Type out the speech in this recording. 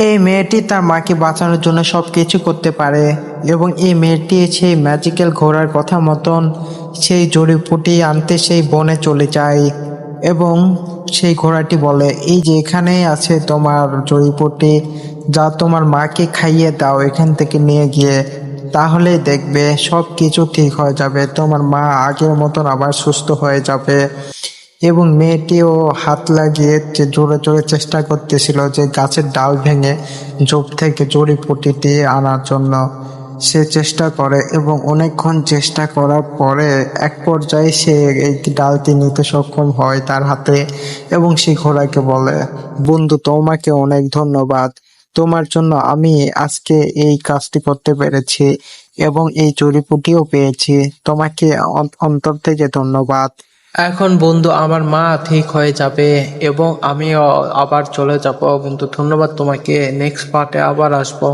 এই মেয়েটি তার মাকে বাঁচানোর জন্য সবকিছু করতে পারে এবং এই মেয়েটি সেই ম্যাজিক্যাল ঘোড়ার কথা মতন সেই জড়িবুটি আনতে সেই বনে চলে যায় এবং সেই ঘোড়াটি বলে, এই যে এখানেই আছে তোমার জড়িবুটি, যা তোমার মাকে খাইয়ে দাও এখান থেকে নিয়ে গিয়ে, তাহলেই দেখবে সব কিছু ঠিক হয়ে যাবে, তোমার মা আগের মতন আবার সুস্থ হয়ে যাবে। এবং মেয়েটিও হাত লাগিয়ে যে জোরে জোরে চেষ্টা করতেছিল যে গাছের ডাল ভেঙে ঝোপ থেকে জড়িবুটিটি আনার জন্য। সে চেষ্টা করে এবং অনেকক্ষণ চেষ্টা করার পরে এক পর্যায়ে সে এই ডালটি নিতে সক্ষম হয় তার হাতে এবং সে ঘোড়াকে বলে, বন্ধু তোমাকে অনেক ধন্যবাদ, তোমার জন্য আমি আজকে এই কাজটি করতে পেরেছি এবং এই জড়িবুটিও পেয়েছি, তোমাকে অন্তর থেকে ধন্যবাদ। এখন বন্ধু আমার মা ঠিক হয়ে যাবে এবং আমিও আবার চলে যাব। বন্ধু ধন্যবাদ তোমাকে, নেক্সট পার্টে আবার আসবো।